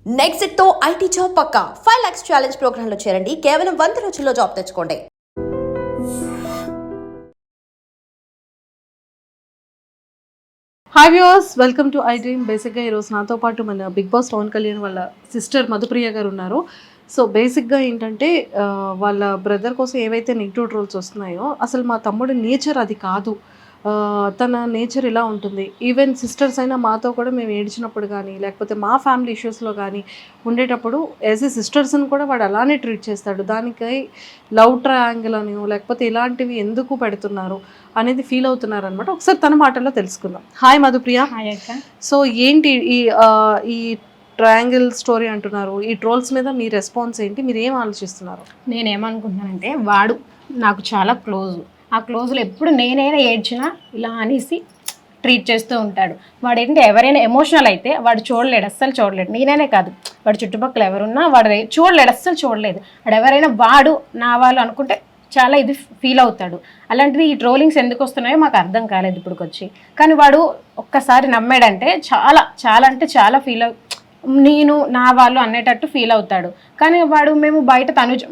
Next తో IT job పక్కా 5 lakhs challenge programme లో చేరండి. కేవలం 100 రోజుల్లో జాబ్ తెచ్చుకోండి. Hi viewers, welcome to I dream. బేసిక్గా ఈరోజు నాతో పాటు మన బిగ్ బాస్ పవన్ కళ్యాణ్ వాళ్ళ సిస్టర్ మధుప్రియ గారు ఉన్నారు. సో బేసిక్గా ఏంటంటే వాళ్ళ బ్రదర్ కోసం ఏవైతే నెగిటివ్ ట్రోల్స్ వస్తున్నాయో, అసలు మా తమ్ముడి నేచర్ అది కాదు, తన నేచర్ ఇలా ఉంటుంది. ఈవెన్ సిస్టర్స్ అయినా మాతో కూడా మేము ఏడ్చినప్పుడు కానీ, లేకపోతే మా ఫ్యామిలీ ఇష్యూస్లో కానీ ఉండేటప్పుడు యాజ్ ఏ సిస్టర్స్ని కూడా వాడు అలానే ట్రీట్ చేస్తాడు. దానికై లవ్ ట్రయాంగిల్ అని లేకపోతే ఇలాంటివి ఎందుకు పెడుతున్నారు అనేది ఫీల్ అవుతున్నారు అనమాట. ఒకసారి తన మాటల్లో తెలుసుకుందాం. హాయ్ మధుప్రియ. సో ఏంటి ఈ ట్రయాంగిల్ స్టోరీ అంటున్నారు, ఈ ట్రోల్స్ మీద మీ రెస్పాన్స్ ఏంటి, మీరు ఏం ఆలోచిస్తున్నారు? నేనేమనుకుంటున్నానంటే, వాడు నాకు చాలా క్లోజ్. ఆ క్లోజ్లో ఎప్పుడు నేనైనా ఏడ్చినా ఇలా అనేసి ట్రీట్ చేస్తూ ఉంటాడు. వాడు ఏంటంటే ఎవరైనా ఎమోషనల్ అయితే వాడు చూడలేడు, అస్సలు చూడలేడు. నేనైనా కాదు, వాడు చుట్టుపక్కల ఎవరున్నా వాడు చూడలేడు, అస్సలు చూడలేదు. వాడు ఎవరైనా వాడు నా వాళ్ళు అనుకుంటే చాలా ఇది ఫీల్ అవుతాడు. అలాంటిది ఈ ట్రోలింగ్స్ ఎందుకు వస్తున్నాయో మాకు అర్థం కాలేదు ఇప్పటికొచ్చి. కానీ వాడు ఒక్కసారి నమ్మాడంటే చాలా చాలా అంటే చాలా నేను నా వాళ్ళు అనేటట్టు ఫీల్ అవుతాడు. కానీ వాడు మేము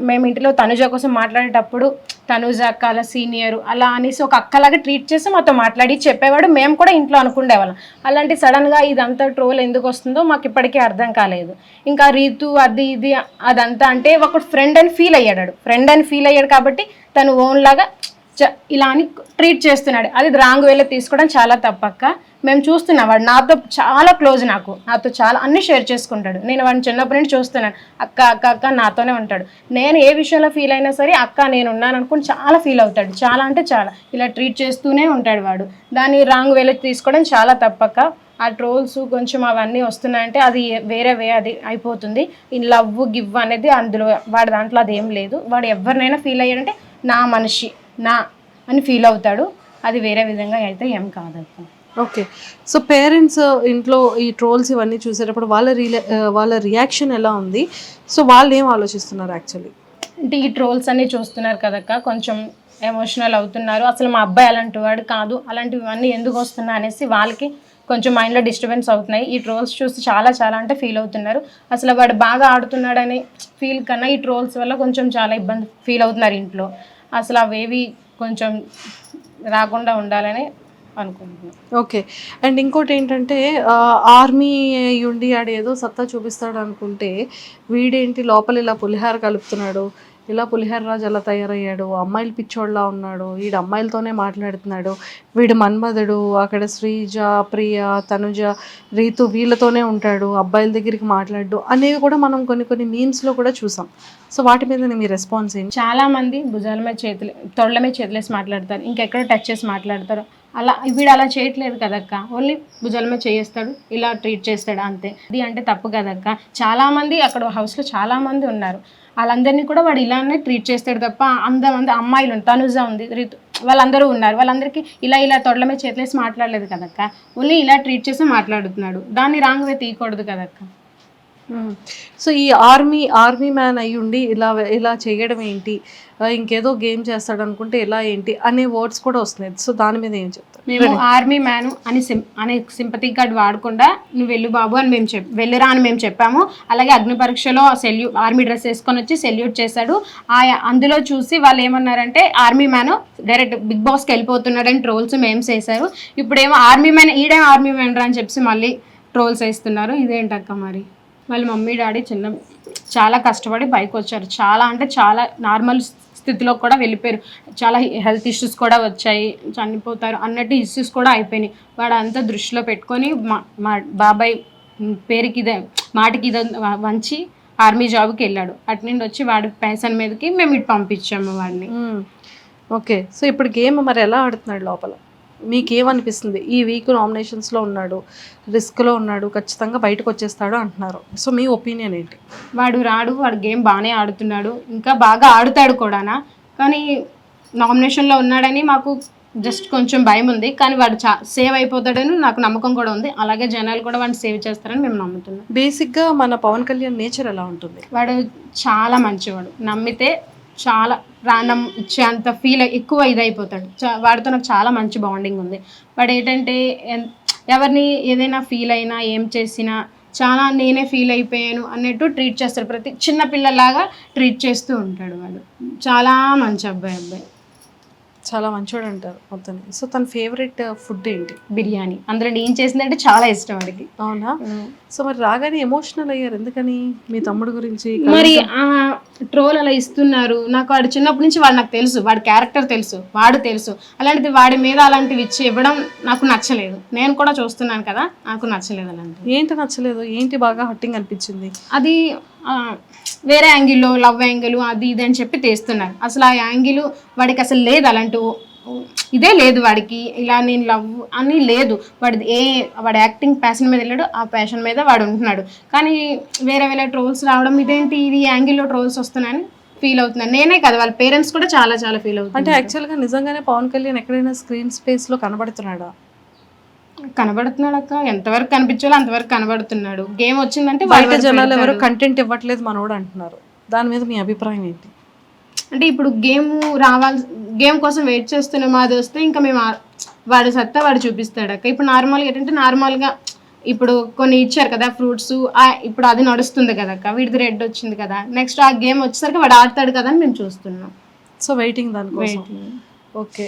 మేము ఇంటిలో తనుజ కోసం మాట్లాడేటప్పుడు తనుజ అక్క అలా సీనియర్ అలా అనేసి ఒక అక్కలాగా ట్రీట్ చేసి మాతో మాట్లాడి చెప్పేవాడు. మేము కూడా ఇంట్లో అనుకునేవాళ్ళం. అలాంటి సడన్గా ఇదంతా ట్రోల్ ఎందుకు వస్తుందో మాకు ఇప్పటికీ అర్థం కాలేదు. ఇంకా రీతు అది ఇది అదంతా అంటే ఒక ఫ్రెండ్ అని ఫీల్ అయ్యాడు కాబట్టి తను ఓన్ లాగా ఇలా అని ట్రీట్ చేస్తున్నాడు. అది రాంగ్ వేలో తీసుకోవడం చాలా తప్పక్క. మేము చూస్తున్నాం, వాడు నాతో చాలా క్లోజ్, నాతో చాలా అన్నీ షేర్ చేసుకుంటాడు. నేను వాడిని చిన్నప్పటి నుంచి చూస్తున్నాను. అక్క అక్క అక్క నాతోనే ఉంటాడు. నేను ఏ విషయంలో ఫీల్ అయినా సరే అక్క నేను ఉన్నాను అనుకుని చాలా ఫీల్ అవుతాడు. చాలా అంటే చాలా ఇలా ట్రీట్ చేస్తూనే ఉంటాడు వాడు. దాన్ని రాంగ్ వేలో తీసుకోవడం చాలా తప్పక్క. ఆ ట్రోల్స్ కొంచెం అవన్నీ వస్తున్నాయంటే అది వేరే అది అయిపోతుంది. ఈ లవ్ గివ్ అనేది అందులో వాడి దాంట్లో అది ఏం లేదు. వాడు ఎవరినైనా ఫీల్ అయ్యాడంటే నా మనిషి నా అని ఫీల్ అవుతాడు. అది వేరే విధంగా అయితే ఏం కాదక్క. ఓకే, సో పేరెంట్స్ ఇంట్లో ఈ ట్రోల్స్ ఇవన్నీ చూసేటప్పుడు వాళ్ళ రియాక్షన్ ఎలా ఉంది? సో వాళ్ళు ఏం ఆలోచిస్తున్నారు యాక్చువల్లీ? అంటే ఈ ట్రోల్స్ అన్నీ చూస్తున్నారు కదక్క, కొంచెం ఎమోషనల్ అవుతున్నారు. అసలు మా అబ్బాయి అలాంటి వాడు కాదు, అలాంటివన్నీ ఎందుకు వస్తున్నా అనేసి వాళ్ళకి కొంచెం మైండ్లో డిస్టర్బెన్స్ అవుతున్నాయి. ఈ ట్రోల్స్ చూసి చాలా చాలా అంటే ఫీల్ అవుతున్నారు. అసలు వాడు బాగా ఆడుతున్నాడని ఫీల్ కన్నా ఈ ట్రోల్స్ వల్ల కొంచెం చాలా ఇబ్బంది ఫీల్ అవుతున్నారు ఇంట్లో. అసలు అవేవి కొంచెం రాకుండా ఉండాలని అనుకుంటున్నాను. ఓకే, అండ్ ఇంకోటి ఏంటంటే ఆర్మీ ఉండి ఆడేదో సత్తా చూపిస్తాడు అనుకుంటే వీడేంటి లోపల ఇలా పులిహార కలుపుతున్నాడు, ఇలా పులిహార రాజు అలా తయారయ్యాడు, అమ్మాయిలు పిచ్చోళ్ళలా ఉన్నాడు, వీడు అమ్మాయిలతోనే మాట్లాడుతున్నాడు, వీడు మన్మధుడు, అక్కడ శ్రీజ, ప్రియ, తనుజ, రీతు వీళ్ళతోనే ఉంటాడు, అబ్బాయిల దగ్గరికి మాట్లాడు అనేవి కూడా మనం కొన్ని మీమ్స్లో కూడా చూసాం. సో వాటి మీద మీ రెస్పాన్స్ ఏంటి? చాలా మంది భుజాల మీద తొళ్ళ మీద చేతులేసి మాట్లాడతారు, ఇంకెక్కడ టచ్ చేసి మాట్లాడతారు. అలా వీడు అలా చేయట్లేదు కదక్క, ఓన్లీ భుజాల మీద చేస్తాడు, ఇలా ట్రీట్ చేస్తాడు అంతే. ఇది అంటే తప్పు కదక్క. చాలామంది అక్కడ హౌస్లో చాలామంది ఉన్నారు, వాళ్ళందరినీ కూడా వాడు ఇలానే ట్రీట్ చేస్తాడు తప్ప అంతమంది అమ్మాయిలు తనుజ ఉంది, రీతు వాళ్ళందరూ ఉన్నారు, వాళ్ళందరికీ ఇలా తొడల మీద చేతులేసి మాట్లాడలేదు కదక్క. ఓన్లీ ఇలా ట్రీట్ చేసి మాట్లాడుతున్నాడు. దాన్ని రాంగ్ వే తీయకూడదు కదక్క. సో ఈ ఆర్మీ మ్యాన్ అయ్యి ఉండి ఇలా చేయడం ఏంటి, ఇంకేదో గేమ్ చేస్తాడు అనుకుంటే ఇలా ఏంటి అనే వర్డ్స్ కూడా వస్తున్నాయి. సో దాని మీద ఏం చెప్తారు? మేము ఆర్మీ మ్యాను అనే సింపతి కార్డ్ వాడకుండా నువ్వు వెళ్ళు బాబు అని వెళ్ళిరా అని మేము చెప్పాము. అలాగే అగ్ని పరీక్షలో ఆర్మీ డ్రెస్ వేసుకొని వచ్చి సెల్యూట్ చేశాడు. అందులో చూసి వాళ్ళు ఏమన్నారంటే ఆర్మీ మ్యాను డైరెక్ట్ బిగ్ బాస్కి వెళ్ళిపోతున్నాడని ట్రోల్స్ మేమ్స్ వేశారు. ఇప్పుడేమో ఆర్మీ మ్యాన్ ఈడేమో ఆర్మీ మ్యాన్ రా అని చెప్పి మళ్ళీ ట్రోల్స్ వేస్తున్నారు. ఇదేంటక్క మరి? వాళ్ళ మమ్మీ డాడీ చాలా కష్టపడి పైకి వచ్చారు. చాలా అంటే చాలా నార్మల్ స్థితిలో కూడా వెళ్ళిపోయారు. చాలా హెల్త్ ఇష్యూస్ కూడా వచ్చాయి, చనిపోతారు అన్నట్టు ఇష్యూస్ కూడా అయిపోయినాయి. వాడు అంతా దృష్టిలో పెట్టుకొని మా బాబాయ్ మాటికి ఇదే వంచి ఆర్మీ జాబ్కి వెళ్ళాడు. అటు నుండి వచ్చి వాడి పెన్షన్ మీదకి మేము ఇటు పంపించాము వాడిని. ఓకే, సో ఇప్పుడు గేమ్ మరి ఎలా ఆడుతున్నాడు లోపల? మీకేమనిపిస్తుంది? ఈ వీక్ నామినేషన్స్లో ఉన్నాడు, రిస్క్లో ఉన్నాడు, ఖచ్చితంగా బయటకు వచ్చేస్తాడు అంటున్నారు. సో మీ ఒపీనియన్ ఏంటి? వాడు గేమ్ బాగానే ఆడుతున్నాడు, ఇంకా బాగా ఆడుతాడు కూడా. కానీ నామినేషన్లో ఉన్నాడని మాకు జస్ట్ కొంచెం భయం ఉంది. కానీ వాడు సేవ్ అయిపోతాడని నాకు నమ్మకం కూడా ఉంది. అలాగే జనాలు కూడా వాడిని సేవ్ చేస్తారని మేము నమ్ముతున్నాం. బేసిక్గా మన పవన్ కళ్యాణ్ నేచర్ ఎలా ఉంటుంది? వాడు చాలా మంచివాడు, నమ్మితే చాలా ప్రాణం ఇచ్చేంత ఫీల్ ఎక్కువ ఇదైపోతాడు. వాడితో నాకు చాలా మంచి బాండింగ్ ఉంది. వాడు ఏంటంటే ఎవరిని ఏదైనా ఫీల్ అయినా ఏం చేసినా చాలా నేనే ఫీల్ అయిపోయాను అన్నట్టు ట్రీట్ చేస్తాడు. ప్రతి చిన్న పిల్లలాగా ట్రీట్ చేస్తూ ఉంటాడు వాడు. చాలా మంచి అబ్బాయి. చాలా మంచోడు అంటారు మొత్తానికి. సో తన ఫేవరెట్ ఫుడ్ ఏంటి? బిర్యానీ. అందులో నేను చేసిందంటే చాలా ఇష్టం వాడికి. అవునా? సో మరి రాగానే ఎమోషనల్ అయ్యారు ఎందుకని? మీ తమ్ముడు గురించి మరి ట్రోల్ అలా ఇస్తున్నారు. నాకు వాడు చిన్నప్పటి నుంచి వాడు నాకు తెలుసు, వాడి క్యారెక్టర్ తెలుసు, వాడు తెలుసు. అలాంటిది వాడి మీద అలాంటివి ఇచ్చి ఇవ్వడం నాకు నచ్చలేదు. నేను కూడా చూస్తున్నాను కదా, నాకు నచ్చలేదు. అలాంటివి ఏంటి నచ్చలేదు? ఏంటి బాగా హట్టింగ్ అనిపించింది? అది వేరే యాంగిల్లో లవ్ యాంగిల్ అది ఇది అని చెప్పి తీస్తున్నారు. అసలు ఆ యాంగిల్ వాడికి అసలు లేదు. అలాంటి ఇదే లేదు వాడికి. ఇలా నేను లవ్ అని లేదు వాడి యాక్టింగ్ ప్యాషన్ మీద వెళ్ళాడు, ఆ ప్యాషన్ మీద వాడు ఉంటున్నాడు. కానీ వేరే వేరే ట్రోల్స్ రావడం ఇదేంటి, ఇది యాంగిల్లో ట్రోల్స్ వస్తున్నాయని ఫీల్ అవుతున్నాను. నేనే కదా, వాళ్ళ పేరెంట్స్ కూడా చాలా చాలా ఫీల్ అవుతుంది. అంటే యాక్చువల్గా నిజంగానే పవన్ కళ్యాణ్ ఎక్కడైనా స్క్రీన్ స్పేస్లో కనబడుతున్నాడా? కనబడుతున్నాడు అక్క. ఎంతవరకు కనిపించాలో అంతవరకు కనబడుతున్నాడు. గేమ్ వచ్చిందంటే బయట జనాలు ఎవరు కంటెంట్ ఇవ్వట్లేదు మనోడు అంటున్నారు. దాని మీద మీ అభిప్రాయం ఏంటి? అంటే ఇప్పుడు గేమ్ కోసం వెయిట్ చేస్తున్న మాది వస్తే ఇంకా మేము వాడి సత్తా వాడు చూపిస్తాడు అక్క. ఇప్పుడు నార్మల్గా ఏంటంటే నార్మల్గా ఇప్పుడు కొన్ని ఇచ్చారు కదా ఫ్రూట్స్, ఇప్పుడు అది నడుస్తుంది కదా అక్క. వీడిది రెడ్ వచ్చింది కదా, నెక్స్ట్ ఆ గేమ్ వచ్చేసరికి వాడు ఆడతాడు కదా అని మేము చూస్తున్నాం. సో వెయిటింగ్ దానికోసం. ఓకే,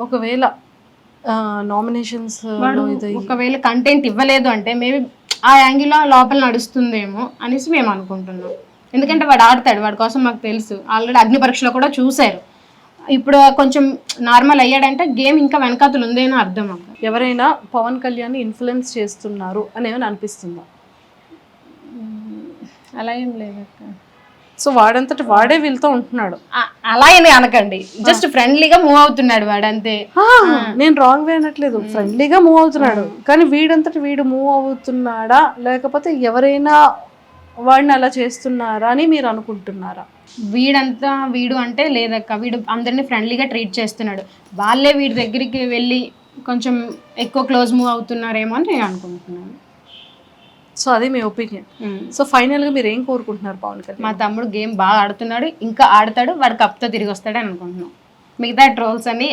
ఒకవేళ నామినేషన్స్ ఒకవేళ కంటెంట్ ఇవ్వలేదు అంటే మేబీ ఆ యాంగిల్లో లోపల నడుస్తుందేమో అనేసి మేము అనుకుంటున్నాం. ఎందుకంటే వాడు ఆడతాడు, వాడి కోసం మాకు తెలుసు. ఆల్రెడీ అగ్ని పరీక్షలో కూడా చూశారు. ఇప్పుడు కొంచెం నార్మల్ అయ్యాడంటే గేమ్ ఇంకా వెనకాతలు ఉందేనో అర్థం అక్క. ఎవరైనా పవన్ కళ్యాణ్ ఇన్ఫ్లుయెన్స్ చేస్తున్నారు అని ఏమైనా అనిపిస్తుందా? అలా ఏం లేదు అక్క. సో వాడంతటి వాడే వీళ్ళతో ఉంటున్నాడు. అలా ఏమి అనకండి, జస్ట్ ఫ్రెండ్లీగా మూవ్ అవుతున్నాడు వాడు అంతే. నేను రాంగ్ వే అనట్లేదు, ఫ్రెండ్లీగా మూవ్ అవుతున్నాడు. కానీ వీడంతటి వీడు మూవ్ అవుతున్నాడా లేకపోతే ఎవరైనా వాడిని అలా చేస్తున్నారా అని మీరు అనుకుంటున్నారా? వీడు అంటే లేదక్క, వీడు అందరినీ ఫ్రెండ్లీగా ట్రీట్ చేస్తున్నాడు. వాళ్ళే వీడి దగ్గరికి వెళ్ళి కొంచెం ఎక్కువ క్లోజ్ మూవ్ అవుతున్నారేమో అని నేను అనుకుంటున్నాను. సో అది మీ ఒపీనియన్. సో ఫైనల్గా మీరు ఏం కోరుకుంటున్నారు పవన్ కళ్యాణ్? మా తమ్ముడు గేమ్ బాగా ఆడుతున్నాడు, ఇంకా ఆడతాడు, వాడు కప్తో తిరిగి వస్తాడు అనుకుంటున్నాం. మిగతా ట్రోల్స్ అని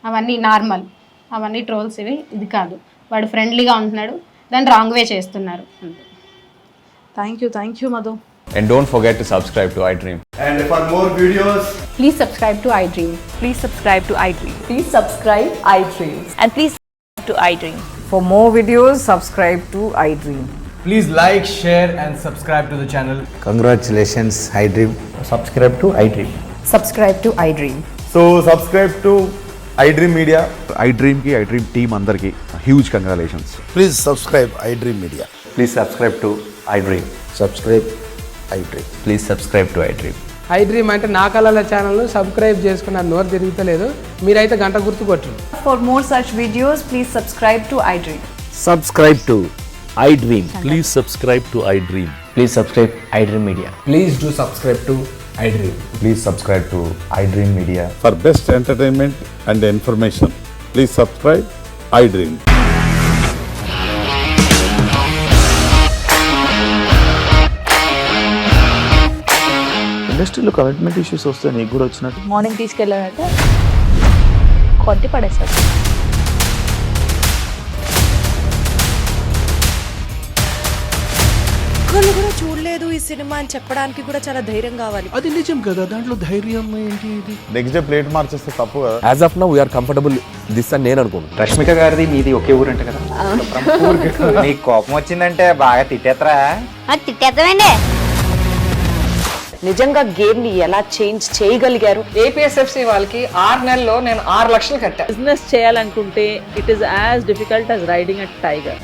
అవన్నీ నార్మల్, అవన్నీ ట్రోల్స్ ఇది కాదు. వాడు ఫ్రెండ్లీగా ఉంటున్నాడు, దాన్ని రాంగ్ వే చేస్తున్నారు. Thank you Madhu. And don't forget to subscribe to iDream. And for more videos, please subscribe to iDream. Please subscribe to iDream. Please subscribe iDream. And please subscribe to iDream. For more videos, subscribe to iDream. please like, share and subscribe to the channel. Congratulations, iDream. Subscribe to iDream. Subscribe to iDream. So subscribe to iDream Media. iDream ki iDream team andarki huge congratulations. Please subscribe iDream Media. Please subscribe to iDream. Subscribe iDream. Please subscribe to iDream. iDream అంటే నా కళల ఛానల్ను subscribe చేసుకున్న నోరు తిరుగుతలేదు. మీరైతే గంట గుర్తు కొట్టండి. For more such videos, please subscribe to iDream. Subscribe to iDream. Please subscribe to iDream. Please subscribe iDream Media. Please do subscribe to iDream. Please subscribe to iDream Media. For best entertainment and information, please subscribe iDream. ఇండస్ట్రీలో commitment issues వస్తే నీకు కూడా వచ్చినట్టు morning తీసుకెళ్ళారంటే కొట్టి పడేస్తారు. ఒక్కళ్ళు కూడా చూడలేదు ఈ సినిమా అని చెప్పడానికి కూడా చాలా ధైర్యం కావాలి. అది నిజం కదా, దాంట్లో ధైర్యం ఏంటి? ఇది నెక్స్ట్ డే ప్లేట్ మార్చేస్తే తప్పు కదా. As of now, we are comfortable this అని నేను అనుకుంటున్నాను. రష్మిక గారిది మీది ఒకే ఊరంట కదా. నీకు కోపం వచ్చిందంటే బాగా తిట్టేత్తరా? తిట్టేద్దామండి. నిజంగా గేమ్ ని ఎలా చేంజ్ చేయగలిగారు? APSFC వాళ్ళకి 6 నెలల్లో నేను 6 లక్షలు కట్టా. బిజినెస్ చేయాలనుకుంటే it is as difficult as riding a tiger.